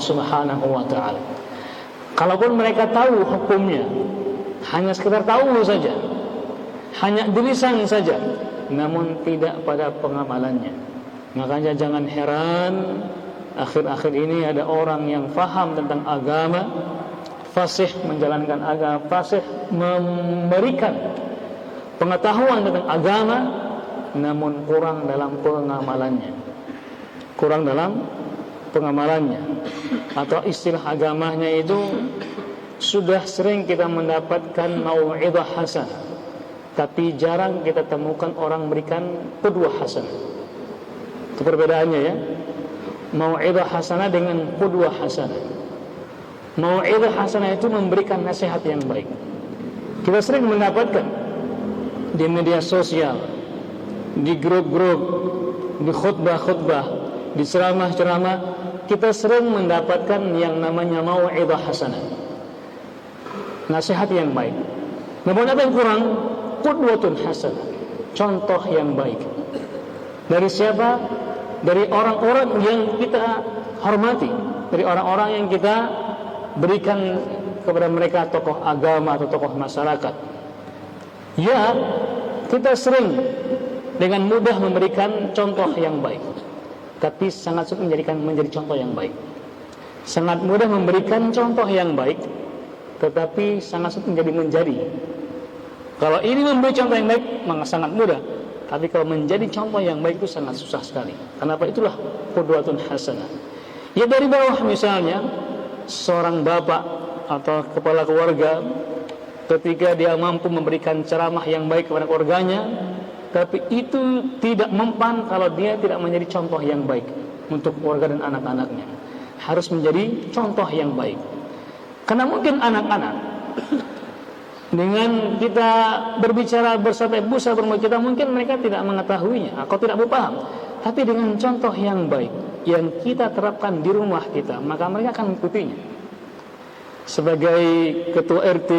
Subhanahu wa ta'ala. Kalaupun mereka tahu hukumnya, hanya sekedar tahu saja, hanya di lisan saja, namun tidak pada pengamalannya. Makanya jangan heran akhir-akhir ini ada orang yang faham tentang agama, fasih menjalankan agama, fasih memberikan pengetahuan tentang agama, namun kurang dalam pengamalannya. Kurang dalam pengamalannya. Atau istilah agamanya itu sudah sering kita mendapatkan mau'izah hasanah, tapi jarang kita temukan orang memberikan qudwah hasanah. Itu perbedaannya ya. Mau'izah hasanah dengan qudwah hasanah. Mau'izah hasanah itu memberikan nasihat yang baik. Kita sering mendapatkan di media sosial, di grup-grup, di khutbah-khutbah, di ceramah-ceramah, kita sering mendapatkan yang namanya mau'izah hasanah, nasihat yang baik. Namun apa yang kurang? Qudwatun hasanah, contoh yang baik. Dari siapa? Dari orang-orang yang kita hormati, dari orang-orang yang kita berikan kepada mereka tokoh agama atau tokoh masyarakat. Ya, kita sering dengan mudah memberikan contoh yang baik, tapi sangat sulit menjadi contoh yang baik. Sangat mudah memberikan contoh yang baik, tetapi sangat sulit menjadi. Kalau ini memberi contoh yang baik, maka sangat mudah. Tapi kalau menjadi contoh yang baik itu sangat susah sekali. Kenapa? Itulah qudwatun hasanah. Ya dari bawah misalnya, seorang bapak atau kepala keluarga, ketika dia mampu memberikan ceramah yang baik kepada keluarganya, tapi itu tidak mempan kalau dia tidak menjadi contoh yang baik untuk keluarga dan anak-anaknya. Harus menjadi contoh yang baik. Karena mungkin anak-anak dengan kita berbicara bersampai busa bermulut kita, mungkin mereka tidak mengetahuinya atau tidak berpaham. Tapi dengan contoh yang baik yang kita terapkan di rumah kita, maka mereka akan mengikutinya. Sebagai ketua RT,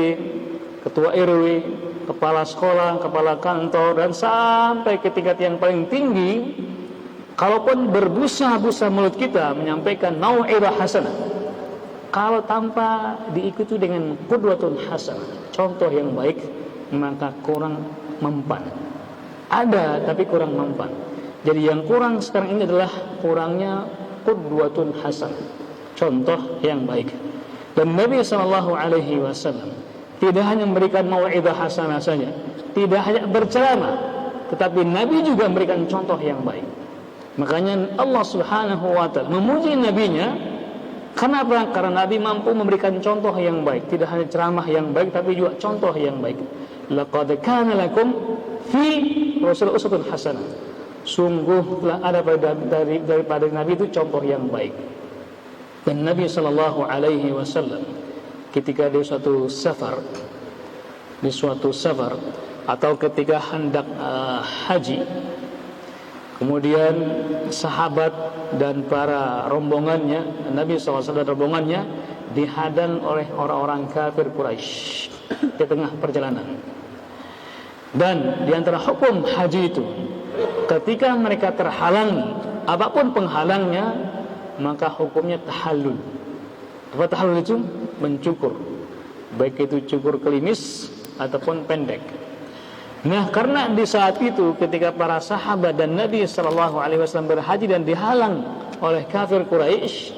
ketua RW, kepala sekolah, kepala kantor, dan sampai ke tingkat yang paling tinggi, kalaupun berbusa-busa mulut kita menyampaikan mau'izah hasanah, kalau tanpa diikuti dengan qudwatun hasanah, contoh yang baik, maka kurang mempan. Ada tapi kurang mempan. Jadi yang kurang sekarang ini adalah kurangnya qudwatun hasanah, contoh yang baik. Dan Nabi SAW tidak hanya memberikan mau'izah hasanah saja, tidak hanya berceramah, tetapi Nabi juga memberikan contoh yang baik. Makanya Allah Subhanahu wa ta'ala memuji nabinya. Kenapa? Karena Nabi mampu memberikan contoh yang baik. Tidak hanya ceramah yang baik, tapi juga contoh yang baik. Laqad kana lakum fi Rasulillah uswatun hasanah. Sungguh telah ada daripada Nabi itu contoh yang baik. Dan Nabi SAW ketika di suatu safar atau ketika hendak haji, kemudian sahabat dan para rombongannya, Nabi SAW dan rombongannya dihadang oleh orang-orang kafir Quraisy di tengah perjalanan. Dan di antara hukum haji itu, ketika mereka terhalangi, apapun penghalangnya, maka hukumnya tahallul. Apa tahallul itu? Mencukur, baik itu cukur klimis ataupun pendek. Nah, karena di saat itu ketika para sahabat dan Nabi SAW berhaji dan dihalang oleh kafir Quraisy,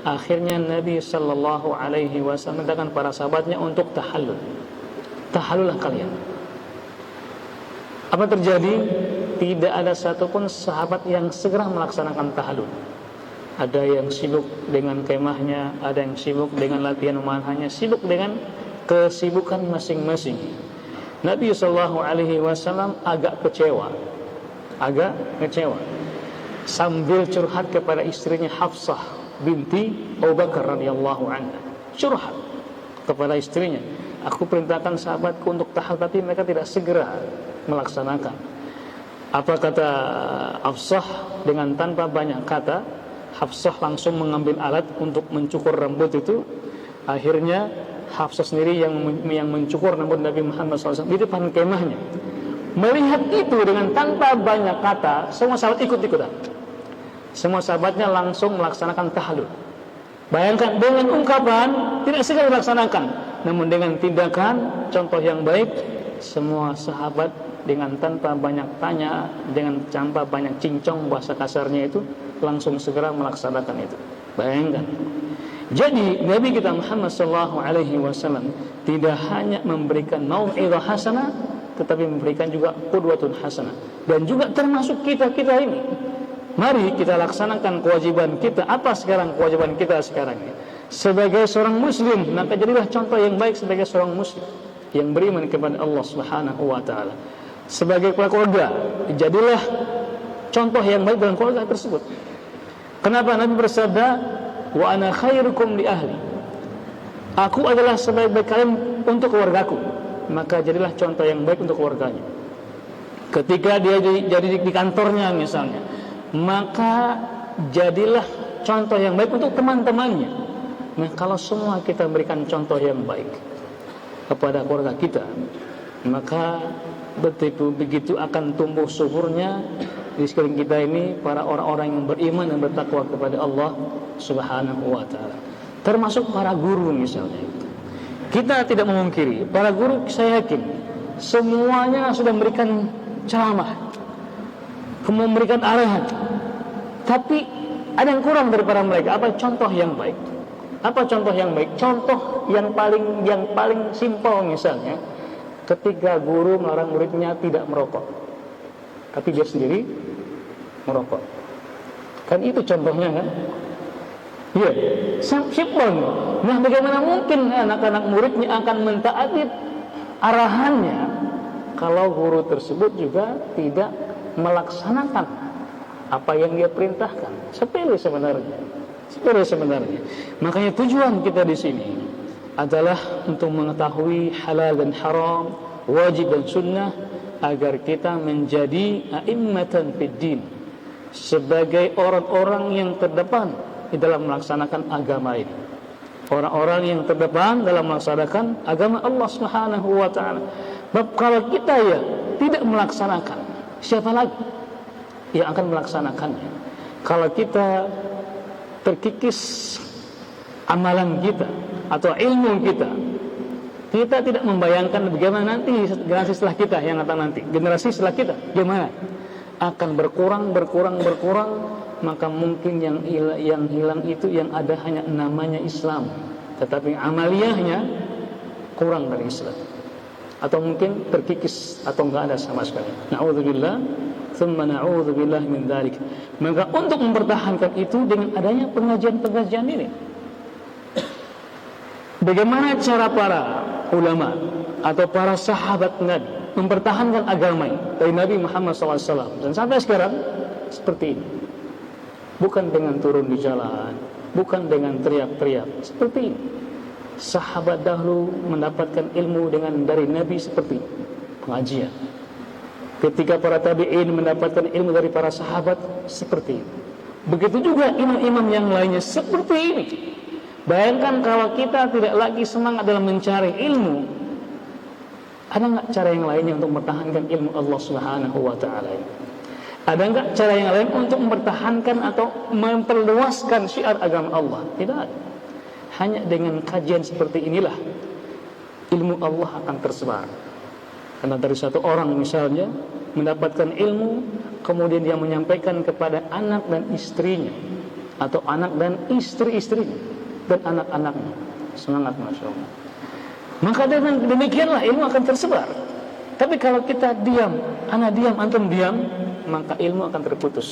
akhirnya Nabi SAW mengatakan para sahabatnya untuk tahallul. Tahallullah kalian. Apa terjadi? Tidak ada satupun sahabat yang segera melaksanakan tahallul. Ada yang sibuk dengan kemahnya, ada yang sibuk dengan latihan memanahnya, sibuk dengan kesibukan masing-masing. Nabi SAW agak kecewa, sambil curhat kepada istrinya Hafsah binti Abu Bakar radhiyallahu anha. Curhat kepada istrinya, aku perintahkan sahabatku untuk tahallul, tapi mereka tidak segera melaksanakan. Apa kata Hafsah? Dengan tanpa banyak kata, Hafsah langsung mengambil alat untuk mencukur rambut itu. Akhirnya Hafsah sendiri yang mencukur rambut Nabi Muhammad SAW di depan kemahnya. Melihat itu dengan tanpa banyak kata, semua sahabat ikut-ikutan. Semua sahabatnya langsung melaksanakan tahallul. Bayangkan dengan ungkapan tidak segera dilaksanakan, namun dengan tindakan, contoh yang baik, semua sahabat dengan tanpa banyak tanya, dengan tanpa banyak cincong bahasa kasarnya itu, langsung segera melaksanakan itu. Bayangkan. Jadi Nabi kita Muhammad SAW tidak hanya memberikan mau'izah hasanah, tetapi memberikan juga qudwatun hasanah. Dan juga termasuk kita ini. Mari kita laksanakan kewajiban kita. Apa sekarang kewajiban kita sekarang ini? Sebagai seorang muslim, maka jadilah contoh yang baik sebagai seorang muslim yang beriman kepada Allah Subhanahu wa taala. Sebagai keluarga, jadilah contoh yang baik dalam keluarga tersebut. Kenapa Nabi bersabda, "Wa ana khairukum li ahli." Aku adalah sebaik-baik kalian untuk keluargaku. Maka jadilah contoh yang baik untuk keluarganya. Ketika dia jadi di kantornya misalnya, maka jadilah contoh yang baik untuk teman-temannya. Nah, kalau semua kita berikan contoh yang baik kepada keluarga kita, maka begitu akan tumbuh suburnya di sekeliling kita ini para orang-orang yang beriman dan bertakwa kepada Allah Subhanahu wa taala. Termasuk para guru misalnya. Kita tidak memungkiri, para guru saya yakin semuanya sudah memberikan ceramah, memberikan arahan. Tapi ada yang kurang daripada mereka. Apa contoh yang baik? Apa contoh yang baik? Contoh yang paling simpel misalnya, ketika guru melarang muridnya tidak merokok, tapi dia sendiri merokok. Kan itu contohnya kan? Iya, simpel. Nah, bagaimana mungkin anak-anak muridnya akan mentaati arahannya kalau guru tersebut juga tidak melaksanakan apa yang dia perintahkan? Sepele sebenarnya. Makanya tujuan kita di sini adalah untuk mengetahui halal dan haram, wajib dan sunnah, agar kita menjadi a'immatan fid din, sebagai orang-orang yang terdepan di dalam melaksanakan agama ini. Orang-orang yang terdepan dalam melaksanakan agama Allah Subhanahu wa taala. Kalau kita ya tidak melaksanakan, siapa lagi yang akan melaksanakannya? Kalau kita terkikis amalan kita atau ilmu kita, kita tidak membayangkan bagaimana nanti generasi setelah kita yang datang nanti, generasi setelah kita gimana? Akan berkurang, maka mungkin yang hilang itu yang ada hanya namanya Islam, tetapi amaliyahnya kurang dari Islam, atau mungkin terkikis atau enggak ada sama sekali. Na'udzubillah, tsumma na'udzubillah min dzalik. Maka untuk mempertahankan itu dengan adanya pengajian-pengajian ini. Bagaimana cara para ulama atau para sahabat Nabi mempertahankan agama ini dari Nabi Muhammad SAW dan sampai sekarang seperti ini? Bukan dengan turun di jalan, bukan dengan teriak-teriak, seperti ini. Sahabat dahulu mendapatkan ilmu dari Nabi seperti pengajian. Ketika para tabi'in mendapatkan ilmu dari para sahabat seperti ini. Begitu juga imam-imam yang lainnya seperti ini. Bayangkan kalau kita tidak lagi semangat dalam mencari ilmu, ada enggak cara yang lainnya untuk mempertahankan ilmu Allah Subhanahu wa taala ini? Ada enggak cara yang lain untuk mempertahankan atau memperluaskan syiar agama Allah? Tidak ada. Hanya dengan kajian seperti inilah ilmu Allah akan tersebar. Karena dari satu orang misalnya mendapatkan ilmu, kemudian dia menyampaikan kepada anak dan istrinya, atau anak dan istri-istrinya dan anak-anaknya. Semangat, Masya Allah. Maka dengan demikianlah ilmu akan tersebar. Tapi kalau kita diam, anak diam, antum diam, maka ilmu akan terputus.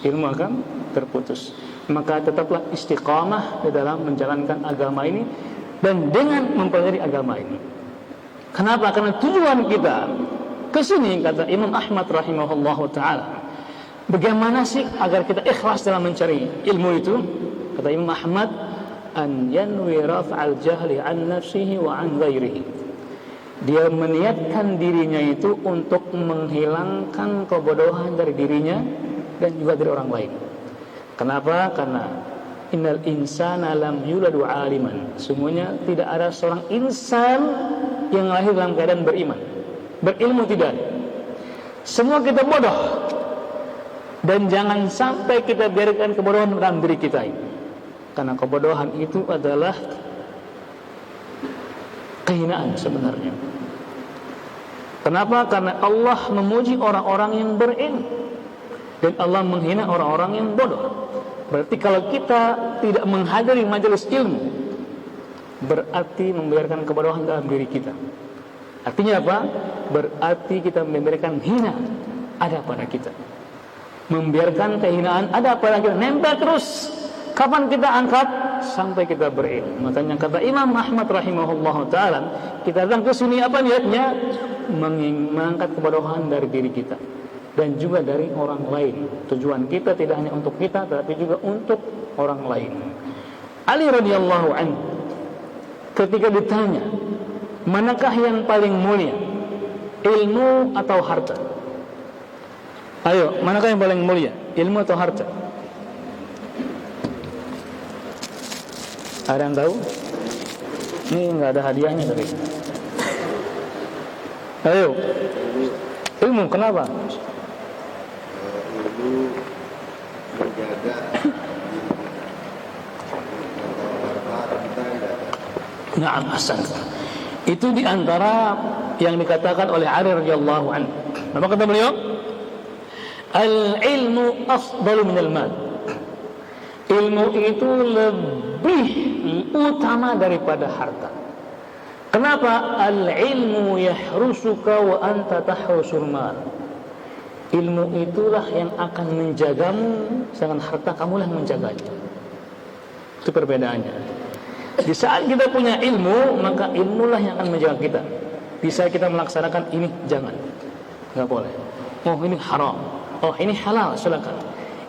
Ilmu akan terputus. Maka tetaplah istiqamah di dalam menjalankan agama ini dan dengan mempelajari agama ini. Kenapa? Karena tujuan kita ke sini, kata Imam Ahmad rahimahullahu taala, bagaimana sih agar kita ikhlas dalam mencari ilmu itu? Kata Imam Ahmad, an yanwi raf'al jahli an nafsihi wa an ghairihi. Dia meniatkan dirinya itu untuk menghilangkan kebodohan dari dirinya dan juga dari orang lain. Kenapa? Karena innal insana lam yuladu aliman. Semuanya tidak ada seorang insan yang lahir dalam keadaan beriman. Berilmu tidak ada. Semua kita bodoh. Dan jangan sampai kita biarkan kebodohan dalam diri kita ini. Karena kebodohan itu adalah kehinaan sebenarnya. Kenapa? Karena Allah memuji orang-orang yang berilmu dan Allah menghina orang-orang yang bodoh. Berarti kalau kita tidak menghadiri majelis ilmu, berarti membiarkan kebodohan dalam diri kita. Artinya apa? Berarti kita memberikan hina ada pada kita, membiarkan kehinaan ada pada kita, nempel terus. Kapan kita angkat? Sampai kita berilmu. Makanya kata Imam Ahmad rahimahullah ta'ala, kita datang ke sini apa niatnya? Mengangkat kebodohan dari diri kita dan juga dari orang lain. Tujuan kita tidak hanya untuk kita, tapi juga untuk orang lain. Ali radhiyallahu anhu ketika ditanya, manakah yang paling mulia, ilmu atau harta? Ayo, manakah yang paling mulia, ilmu atau harta? Ada yang tahu? Ini nggak ada hadiahnya tadi. Ayo, ilmu kenapa? Ilmu menjaga Na'am, ahsan. Itu diantara yang dikatakan oleh Ali radhiyallahu anhu. Apa kata beliau? Al-ilmu afdalu minal mal. Ilmu itu lebih utama daripada harta. Kenapa? Al-ilmu yahrusuka wa anta tahrusul mal. Ilmu itulah yang akan menjagamu, sedangkan harta kamulah yang menjaganya. Itu perbedaannya. Di saat kita punya ilmu, maka ilmulah yang akan menjaga kita. Di saat kita melaksanakan ini, jangan, nggak boleh. Oh ini haram, oh ini halal, silakan.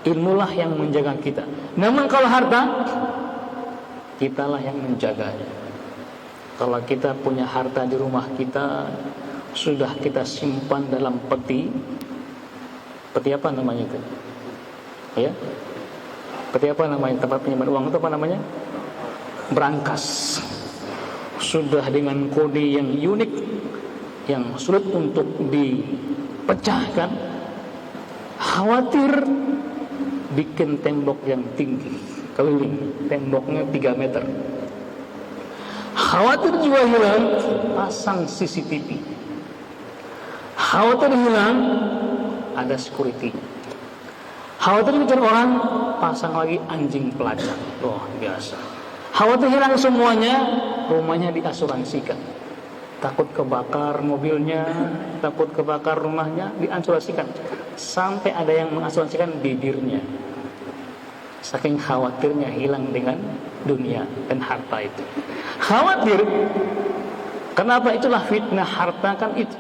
Ilmulah yang menjaga kita. Namun kalau harta, kitalah yang menjaganya. Kalau kita punya harta di rumah kita, sudah kita simpan dalam peti. Peti apa namanya itu? Ya, peti apa namanya? Tempat penyimpan uang itu apa namanya? Berangkas. Sudah dengan kode yang unik, yang sulit untuk dipecahkan. Khawatir bikin tembok yang tinggi, keliling, temboknya 3 meter. Khawatir jiwa hilang, pasang CCTV. Khawatir hilang, ada security. Khawatir dicuri orang, pasang lagi anjing pelacak. Oh biasa. Khawatir hilang semuanya, rumahnya diasuransikan. Takut kebakar mobilnya, takut kebakar rumahnya, diasuransikan. Sampai ada yang mengasuransikan bibirnya. Saking khawatirnya hilang dengan dunia dan harta itu. Khawatir. Kenapa? Itulah fitnah harta kan itu.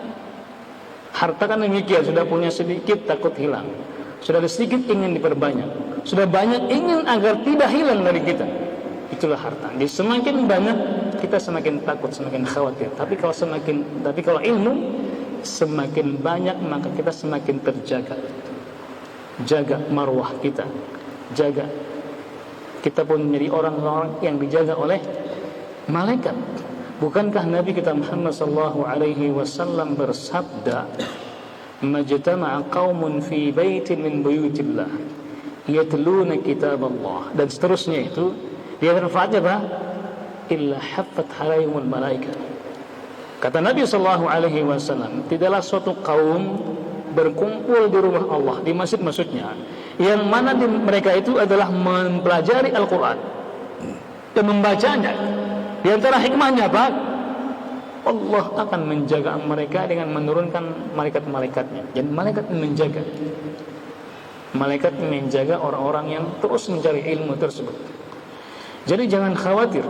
Harta kan demikian, sudah punya sedikit takut hilang, sudah sedikit ingin diperbanyak, sudah banyak ingin agar tidak hilang dari kita. Itulah harta. Jadi semakin banyak kita semakin takut, semakin khawatir. Tapi kalau ilmu semakin banyak maka kita semakin terjaga. Jaga marwah kita, jaga. Kita pun menjadi orang-orang yang dijaga oleh malaikat. Bukankah Nabi kita Muhammad sallallahu alaihi wasallam bersabda, "Majtama'a qaumun fi baitin min buyutillah yatluna kitaballah," dan seterusnya itu. Dia manfaatnya apa? Illa haffat alaihimul malaikat. Kata Nabi sallallahu alaihi wasallam, tidaklah suatu kaum berkumpul di rumah Allah, di masjid maksudnya, yang mana mereka itu adalah mempelajari Al-Quran dan membacanya. Di antara hikmahnya apa? Allah akan menjaga mereka dengan menurunkan malaikat-malaikatnya. Dan malaikat menjaga. Malaikat menjaga orang-orang yang terus mencari ilmu tersebut. Jadi jangan khawatir.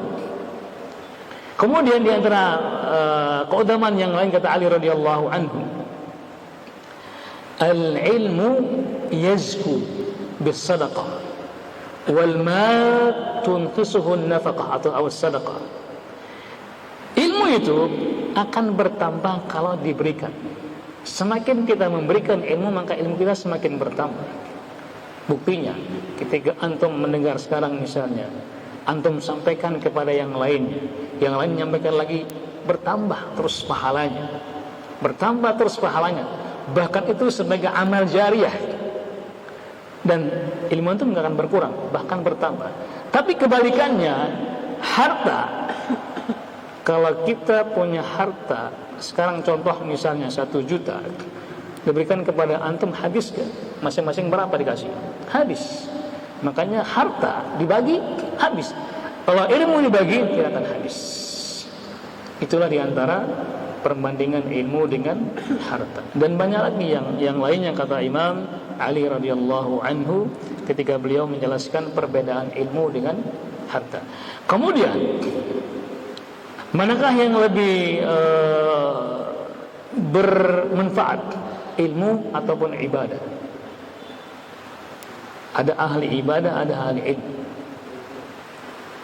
Kemudian di antara keutamaan yang lain kata Ali radhiyallahu anhu, al-ilmu yazku bis-sadaqah wal mal tunqisuhu an-nafaqah atau as-sadaqah. Ilmu itu akan bertambah kalau diberikan. Semakin kita memberikan ilmu, maka ilmu kita semakin bertambah. Buktinya, ketika antum mendengar sekarang misalnya, antum sampaikan kepada yang lain menyampaikan lagi, bertambah terus pahalanya. Bertambah terus pahalanya. Bahkan itu sebagai amal jariah. dan ilmu itu nggak akan berkurang, bahkan bertambah. Tapi kebalikannya, harta, kalau kita punya harta, sekarang contoh misalnya 1 juta diberikan kepada antum, habis kan? Masing-masing berapa dikasih? Habis. Makanya harta dibagi, habis. Kalau ilmu dibagi, tidak akan habis. Itulah diantara perbandingan ilmu dengan harta. Dan banyak lagi yang lainnya, kata Imam Ali radhiyallahu anhu ketika beliau menjelaskan perbedaan ilmu dengan harta. Kemudian, manakah yang lebih bermanfaat, ilmu ataupun ibadah? Ada ahli ibadah, ada ahli ilmu.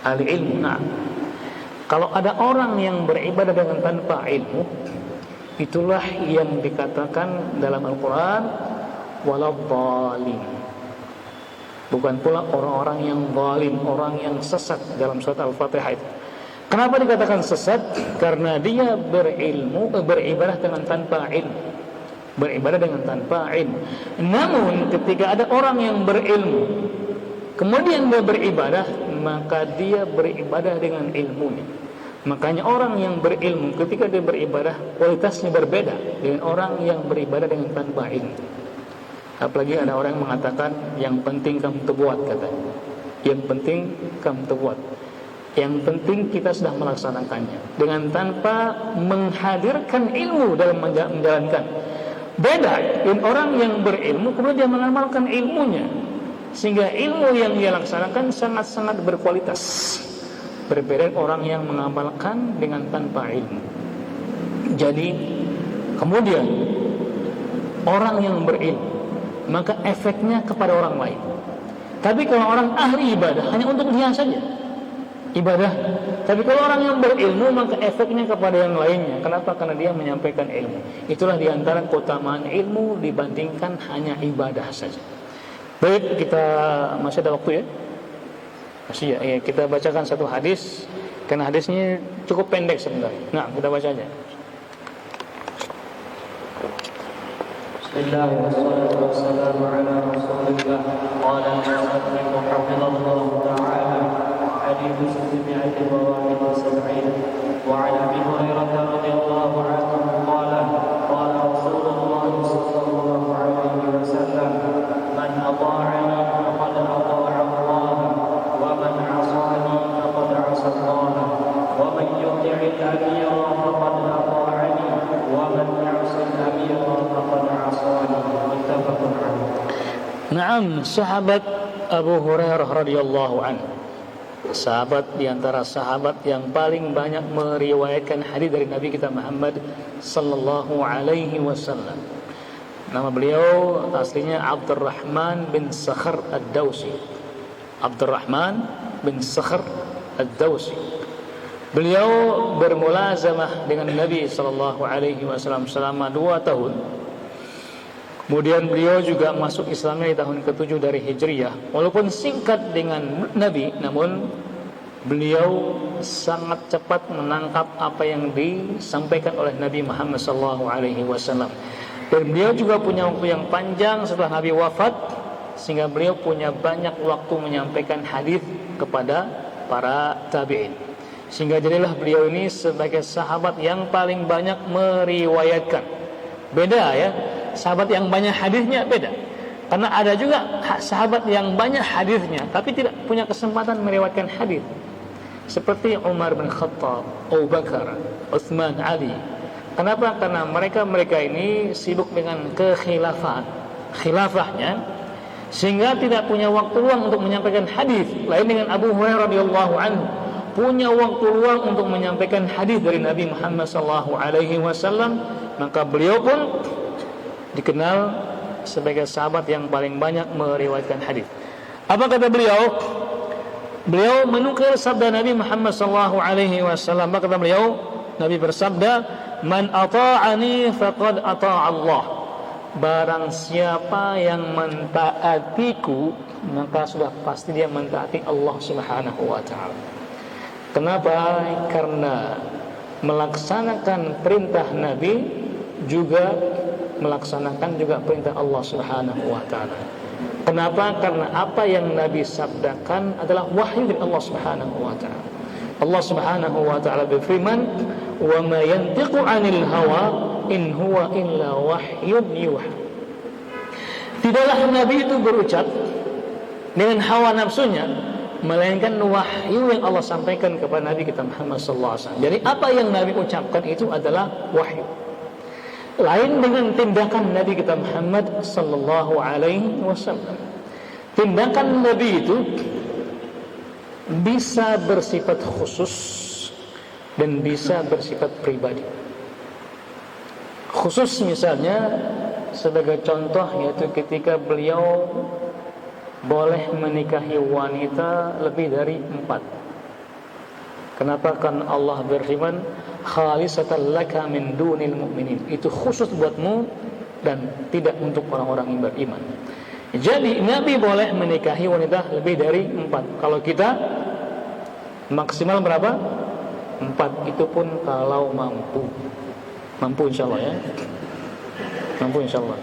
Ahli ilmu, nah, kalau ada orang yang beribadah dengan tanpa ilmu, itulah yang dikatakan dalam Al-Quran waladhdallin. Bukan pula orang-orang yang zalim, orang yang sesat dalam surat Al-Fatihah itu. Kenapa dikatakan sesat? Karena dia beribadah dengan tanpa ilmu. Beribadah dengan tanpa ilmu. Namun ketika ada orang yang berilmu, kemudian dia beribadah, maka dia beribadah dengan ilmunya. Makanya orang yang berilmu ketika dia beribadah, kualitasnya berbeda dengan orang yang beribadah dengan tanpa ilmu. Apalagi ada orang yang mengatakan, yang penting kamu terbuat, katanya. Yang penting kamu terbuat. Yang penting kita sudah melaksanakannya dengan tanpa menghadirkan ilmu dalam menjalankan. Beda dengan orang yang berilmu kemudian dia mengamalkan ilmunya, sehingga ilmu yang dia laksanakan sangat-sangat berkualitas. Berbeda orang yang mengamalkan dengan tanpa ilmu. Jadi kemudian orang yang berilmu, maka efeknya kepada orang lain. Tapi kalau orang ahli ibadah, hanya untuk dia saja ibadah. Tapi kalau orang yang berilmu, maka efeknya kepada yang lainnya. Kenapa? Karena dia menyampaikan ilmu. Itulah diantara keutamaan ilmu dibandingkan hanya ibadah saja. Baik, kita masih ada waktu ya? Masih ya, kita bacakan satu hadis, karena hadisnya cukup pendek sebenarnya. Nah, kita baca aja. Bismillahirrahmanirrahim. Wassalamu ala Rasulillah. Qala al-musannifu hafizallahu ta'ala. Hadits sami'at wa sab'in. Wa 'an Abi Hurairah radhiyallahu anhu qala qala Rasulullah sallallahu alaihi wasallam, man ata'ani faqad ata'a Allah, wa man 'asani faqad 'asa Allah, wa man yuti'il amira faqad ata'ani, wa man ya'sil amira faqad 'asani. Muttafaqun 'alaihi. Naam, sahabat Abu Hurairah radhiyallahu anhu, sahabat diantara sahabat yang paling banyak meriwayatkan hadis dari Nabi kita Muhammad sallallahu alaihi wasallam. Nama beliau aslinya Abdurrahman bin Sakhar ad-Dawsi. Abdurrahman bin Sakhar ad-Dawsi. Beliau bermulazamah dengan Nabi sallallahu alaihi wasallam selama 2 tahun. Kemudian beliau juga masuk Islamnya di tahun ke-7 dari Hijriyah. Walaupun singkat dengan Nabi, namun beliau sangat cepat menangkap apa yang disampaikan oleh Nabi Muhammad SAW. Dan beliau juga punya waktu yang panjang setelah Nabi wafat, sehingga beliau punya banyak waktu menyampaikan hadis kepada para tabi'in. Sehingga jadilah beliau ini sebagai sahabat yang paling banyak meriwayatkan. Beda ya, sahabat yang banyak hadisnya beda. Karena ada juga sahabat yang banyak hadisnya tapi tidak punya kesempatan meriwayatkan hadis. Seperti Umar bin Khattab, Abu Bakar, Utsman, Ali. Kenapa? Karena mereka ini sibuk dengan khilafahnya, sehingga tidak punya waktu luang untuk menyampaikan hadis. Lain dengan Abu Hurairah radhiyallahu anhu, punya waktu luang untuk menyampaikan hadis dari Nabi Muhammad SAW. Maka beliau pun dikenal sebagai sahabat yang paling banyak meriwayatkan hadis. Apa kata beliau? Beliau menukil sabda Nabi Muhammad SAW. Apa kata beliau? Nabi bersabda, "Man ata'ani faqad ata'a Allah." Barang siapa yang mentaatiku, maka sudah pasti dia mentaati Allah Subhanahu wa taala. Kenapa? Karena melaksanakan perintah Nabi juga melaksanakan juga perintah Allah Subhanahu wa taala. Kenapa? Karena apa yang Nabi sabdakan adalah wahyu dari Allah Subhanahu wa taala. Allah Subhanahu wa taala berfirman, "Wa ma yantiqu 'anil hawa in huwa illa wahyun yuha." Tidaklah Nabi itu berucap dengan hawa nafsunya, melainkan wahyu yang Allah sampaikan kepada Nabi kita Muhammad sallallahu alaihi wasallam. Jadi apa yang Nabi ucapkan itu adalah wahyu. Lain dengan tindakan Nabi kita Muhammad sallallahu alaihi wasallam. Tindakan Nabi itu bisa bersifat khusus dan bisa bersifat pribadi. Khusus misalnya sebagai contoh yaitu ketika beliau boleh menikahi wanita lebih dari 4. Kenapa? Kan Allah berfirman, khalisatan laka min dunil mu'minin. Itu khusus buatmu dan tidak untuk orang-orang yang beriman. Jadi Nabi boleh menikahi wanita lebih dari 4. Kalau kita maksimal berapa? 4. Itu pun kalau mampu. Mampu insyaallah ya. Mampu insyaallah.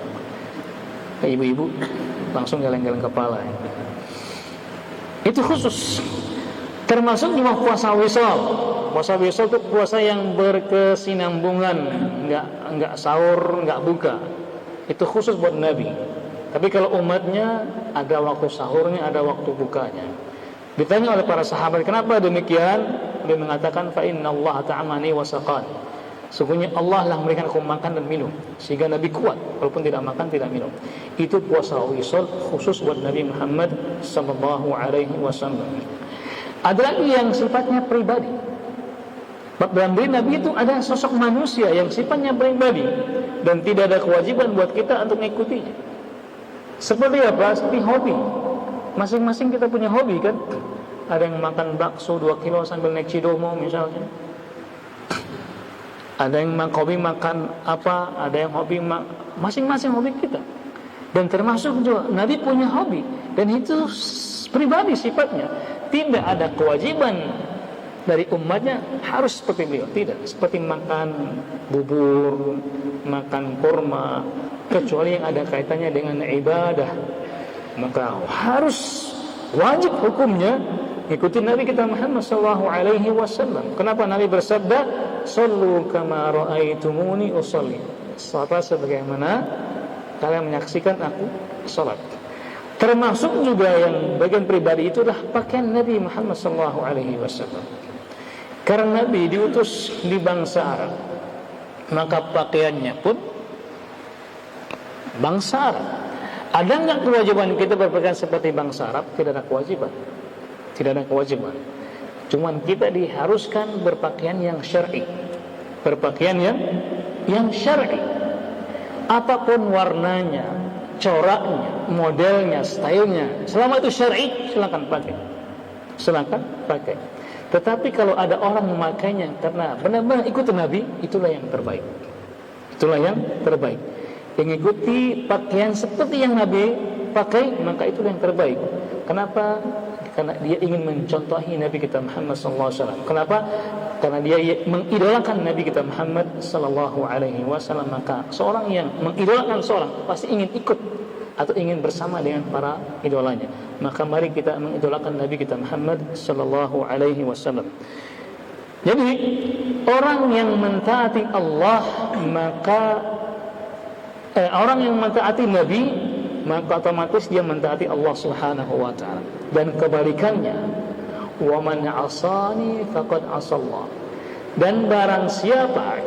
Ibu-ibu langsung geleng-geleng kepala ya. Itu khusus. Termasuk juga puasa wisal. Puasa wisal itu puasa yang berkesinambungan, enggak sahur, enggak buka. Itu khusus buat Nabi. Tapi kalau umatnya ada waktu sahurnya, ada waktu bukanya. Ditanya oleh para sahabat, kenapa demikian? Dia mengatakan, fa innallaha ta'amani wa saqan. Sesungguhnya Allah lah memberikan aku makan dan minum, sehingga Nabi kuat walaupun tidak makan tidak minum. Itu puasa wisal khusus buat Nabi Muhammad sallallahu alaihi wasallam. Ada lagi yang sifatnya pribadi. Dalam diri Nabi itu ada sosok manusia yang sifatnya pribadi dan tidak ada kewajiban buat kita untuk mengikutinya. Seperti apa? Seperti hobi. Masing-masing kita punya hobi kan. Ada yang makan bakso 2 kilo sambil naik Cidomo misalnya. Ada yang hobi makan apa, ada yang hobi masing-masing hobi kita. Dan termasuk juga Nabi punya hobi dan itu pribadi sifatnya. Tidak ada kewajiban dari umatnya harus seperti beliau, tidak. Seperti makan bubur, makan kurma, kecuali yang ada kaitannya dengan ibadah. Maka harus wajib hukumnya ikuti Nabi kita Muhammad sallallahu alaihi wasallam. Kenapa Nabi bersabda, "Shallu kama raaitumuni usolli." Salat sebagaimana kalian menyaksikan aku salat. Termasuk juga yang bagian pribadi itu adalah pakaian Nabi Muhammad sallallahu alaihi wasallam. Karena Nabi diutus di bangsa Arab, maka pakaiannya pun bangsa Arab. Ada enggak kewajiban kita berpakaian seperti bangsa Arab? Tidak ada kewajiban. Tidak ada kewajiban. Cuman kita diharuskan berpakaian yang syar'i. Berpakaian yang syar'i. Apapun warnanya, coraknya, modelnya, stylenya, selama itu syar'i, silakan pakai. Silakan pakai. Tetapi kalau ada orang memakainya karena benar-benar ikut Nabi, itulah yang terbaik. Itulah yang terbaik. Mengikuti pakaian seperti yang Nabi pakai, maka itulah yang terbaik. Kenapa? Karena dia ingin mencontohi Nabi kita Muhammad sallallahu alaihi wasallam. Kenapa? Karena dia mengidolakan Nabi kita Muhammad sallallahu alaihi wasallam. Maka seorang yang mengidolakan seorang pasti ingin ikut atau ingin bersama dengan para idolanya. Maka mari kita mengidolakan Nabi kita Muhammad sallallahu alaihi wasallam. Jadi orang yang mentaati Allah orang yang mentaati Nabi, maka otomatis dia mentaati Allah Subhanahu wa taala. Dan kebalikannya, wa man 'asani faqad 'asallah. Dan barang siapa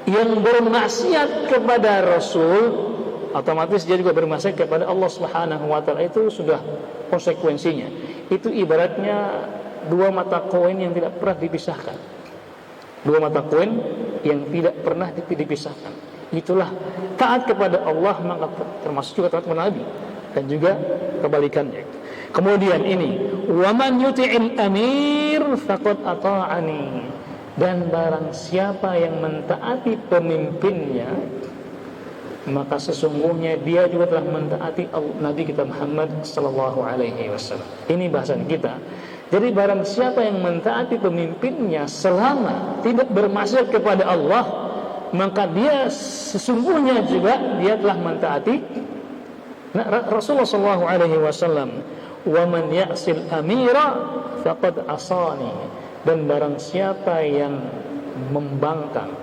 yang bermaksiat kepada Rasul, otomatis dia juga bermaksiat kepada Allah Subhanahu wa taala. Itu sudah konsekuensinya. Itu ibaratnya dua mata koin yang tidak pernah dipisahkan. Dua mata koin yang tidak pernah dipisahkan. Itulah taat kepada Allah, maka termasuk juga taat kepada Nabi, dan juga kebalikannya. Kemudian ini, wa man yuti'il amir faqad ata'ani. Dan barang siapa yang mentaati pemimpinnya, maka sesungguhnya dia juga telah mentaati Nabi kita Muhammad sallallahu alaihi wasallam. Ini bahasan kita. Jadi barang siapa yang mentaati pemimpinnya selama tidak bermaksiat kepada Allah, maka dia sesungguhnya juga dia telah mentaati Nah, Rasulullah sallallahu alaihi wasallam, "Wa man ya'sil amira faqad asani." Dan barang siapa yang membangkang,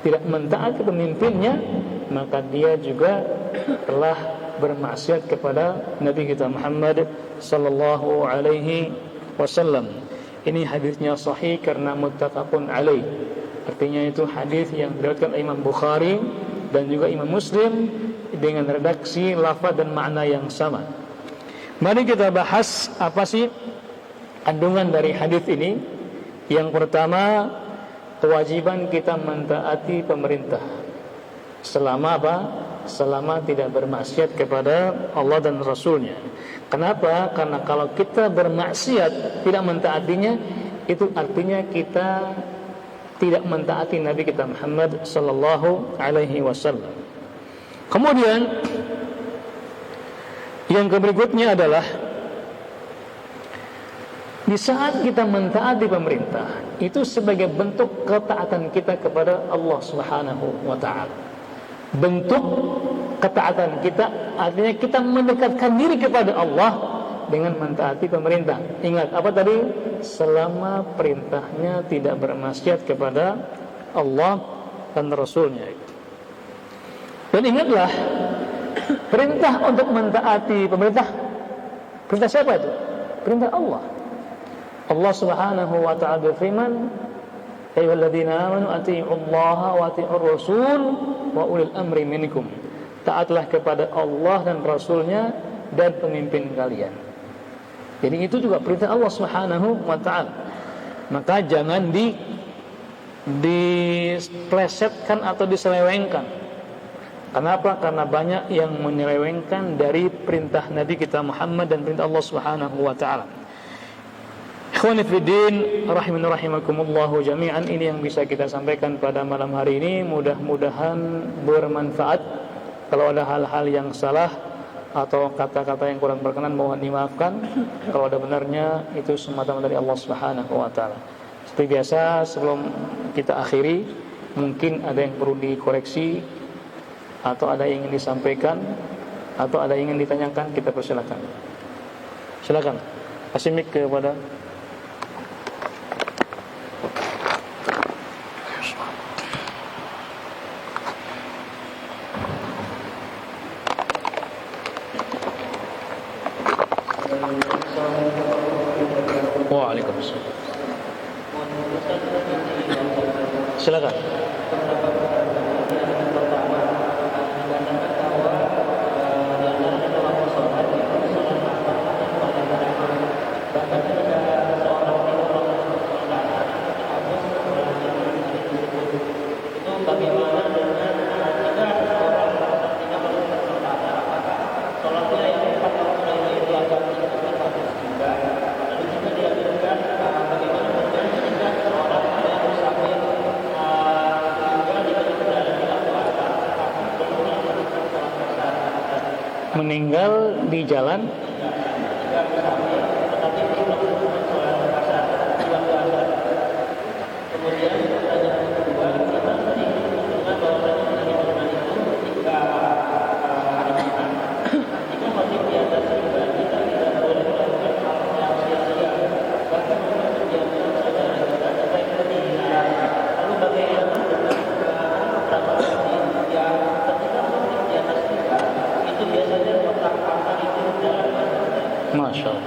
tidak mentaati pemimpinnya, maka dia juga telah bermaksiat kepada Nabi kita Muhammad sallallahu alaihi wasallam. Ini hadisnya sahih karena muttafaqun alaih. Artinya itu hadis yang diriwayatkan Imam Bukhari dan juga Imam Muslim dengan redaksi lafaz dan makna yang sama. Mari kita bahas apa sih kandungan dari hadis ini. Yang pertama, kewajiban kita mentaati pemerintah. Selama apa? Selama tidak bermaksiat kepada Allah dan Rasulnya. Kenapa? Karena kalau kita bermaksiat, tidak mentaatinya, itu artinya kita tidak mentaati Nabi kita Muhammad sallallahu alaihi wasallam. Kemudian yang berikutnya adalah di saat kita mentaati pemerintah, itu sebagai bentuk ketaatan kita kepada Allah Subhanahu wa taala. Bentuk ketaatan kita artinya kita mendekatkan diri kepada Allah dengan mentaati pemerintah. Ingat apa tadi? Selama perintahnya tidak bermaksiat kepada Allah dan Rasulnya. Dan ingatlah, perintah untuk mentaati pemerintah, perintah siapa itu? Perintah Allah. Allah Subhanahu wa ta'ala berfirman, "Ya ayyuhalladzina amanu atti'ullaha wa atti'ur rasul wa ulil amri minkum." Taatlah kepada Allah dan Rasulnya dan pemimpin kalian. Jadi itu juga perintah Allah Subhanahu wa ta'ala. Maka jangan diplesetkan atau diselewengkan. Kenapa? Karena banyak yang menyelewengkan dari perintah Nabi kita Muhammad dan perintah Allah Subhanahu wa ta'ala. Ikhwani fiddin, rahimani rahimakumullahu jami'an, ini yang bisa kita sampaikan pada malam hari ini. Mudah-mudahan bermanfaat. Kalau ada hal-hal yang salah atau kata-kata yang kurang berkenan, mohon dimaafkan. Kalau ada benarnya, itu semata-mata dari Allah Subhanahu wa ta'ala. Seperti biasa, sebelum kita akhiri, mungkin ada yang perlu dikoreksi, atau ada yang ingin disampaikan, atau ada yang ingin ditanyakan, kita persilakan. Silakan. Kasih mic kepada Waalaikumsalam. Silakan. Meninggal di jalan, Masya Allah.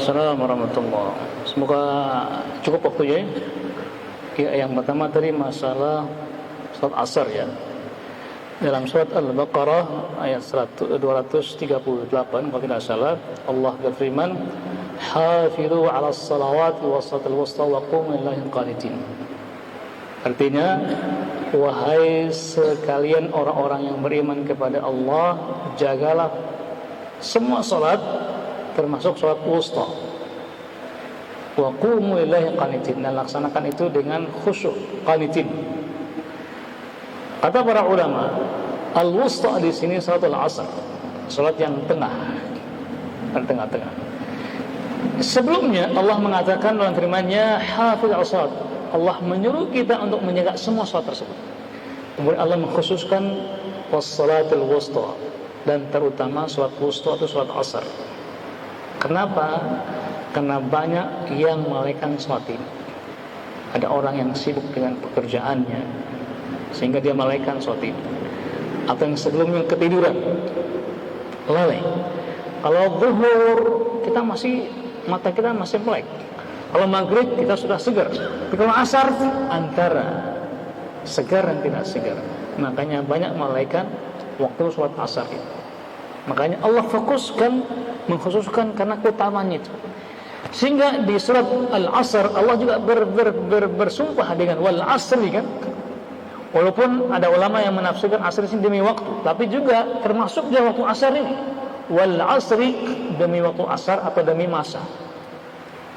Assalamualaikum warahmatullahi wabarakatuh. Semoga cukup waktunya. Ya, yang pertama tadi masalah salat asar ya. Dalam surat Al-Baqarah ayat 238 kalau tidak salah, Allah berfirman, "Hafizu 'alas salawati was-salatil wusta wa qumu lillahi qanitin." Artinya, wahai sekalian orang-orang yang beriman kepada Allah, jagalah semua salat termasuk salat wusta. Wa qumu lillahi qanitin, dan laksanakan itu dengan khusyuk, qanitin. Kata para ulama, Al-wusta di sini salatul asar, salat yang tengah, tengah-tengah. Sebelumnya Allah mengatakan dalam firman-Nya, hafizul salat. Allah menyuruh kita untuk menjaga semua salat tersebut. Kemudian Allah mengkhususkan was-salatul wusta, dan terutama salat wusta itu salat asar. Kenapa? Karena banyak yang melalaikan salat ini. Ada orang yang sibuk dengan pekerjaannya sehingga dia melalaikan salat ini. Atau yang sebelumnya ketiduran, lalai. Kalau zuhur mata kita masih melek. Kalau maghrib kita sudah segar. Tapi kalau asar antara segar dan tidak segar. Makanya banyak melalaikan waktu sholat asar itu. Makanya Allah mengkhususkan karena keutamaannya itu. Sehingga di surat Al-Asr Allah juga bersumpah dengan wal asri kan. Walaupun ada ulama yang menafsirkan asr ini demi waktu, tapi juga termasuk dia waktu asar ini. Wal asri demi waktu asar atau demi masa.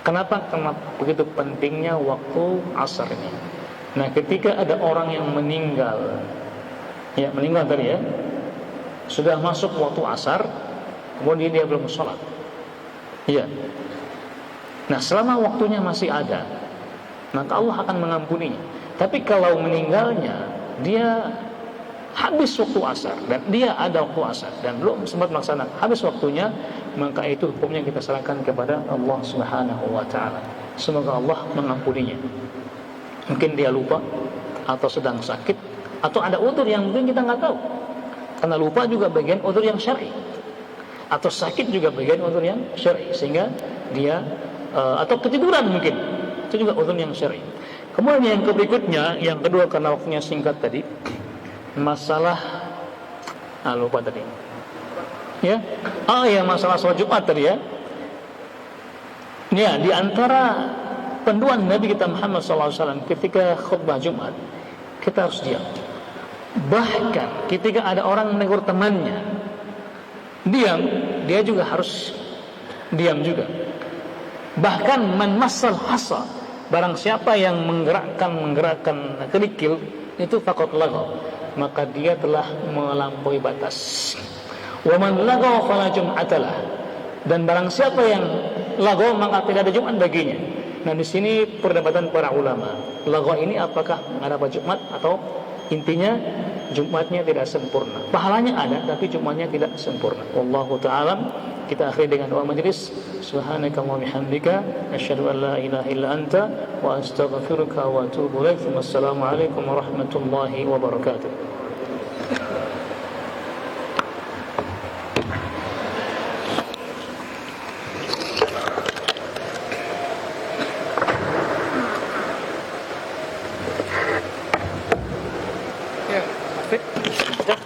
Kenapa? Karena begitu pentingnya waktu asar ini. Nah, ketika ada orang yang meninggal tadi ya, sudah masuk waktu asar, kemudian dia belum sholat. Iya. Nah, selama waktunya masih ada, maka Allah akan mengampuninya. Tapi kalau meninggalnya dia habis waktu asar dan dia ada waktu asar dan belum sempat melaksanakan, habis waktunya, maka itu hukumnya kita serahkan kepada Allah Subhanahu wa taala. Semoga Allah mengampuninya. Mungkin dia lupa atau sedang sakit atau ada udzur yang mungkin kita nggak tahu. Karena lupa juga bagian udzur yang syar'i. Atau sakit juga bagian udzur yang syar'i, sehingga dia atau ketiduran mungkin. Itu juga udzur yang syar'i. Kemudian yang berikutnya, yang kedua karena waktunya singkat tadi, masalah lupa tadi. Ya. Masalah sholat Jumat tadi ya. Ya, di antara panduan Nabi kita Muhammad SAW ketika khutbah Jumat, kita harus diam. Bahkan ketika ada orang menegur temannya, diam, dia juga harus diam juga. Bahkan man massal hasa, barang siapa yang menggerakkan kerikil, itu faqad lagha, maka dia telah melampaui batas. Wa man lagha fala jum'atalah, dan barang siapa yang lagha maka tidak ada Jumat baginya. Nah, di sini perdebatan para ulama. Lagha ini apakah ada Jumat atau intinya Jumatnya tidak sempurna. Pahalanya ada tapi Jumatnya tidak sempurna. Wallahu ta'ala. Kita akhiri dengan doa majelis. Subhanaka wa bihamdika asyhadu an la ilaha illa anta wa astaghfiruka wa atubu ilaik. Wassalamualaikum warahmatullahi wabarakatuh. Ya,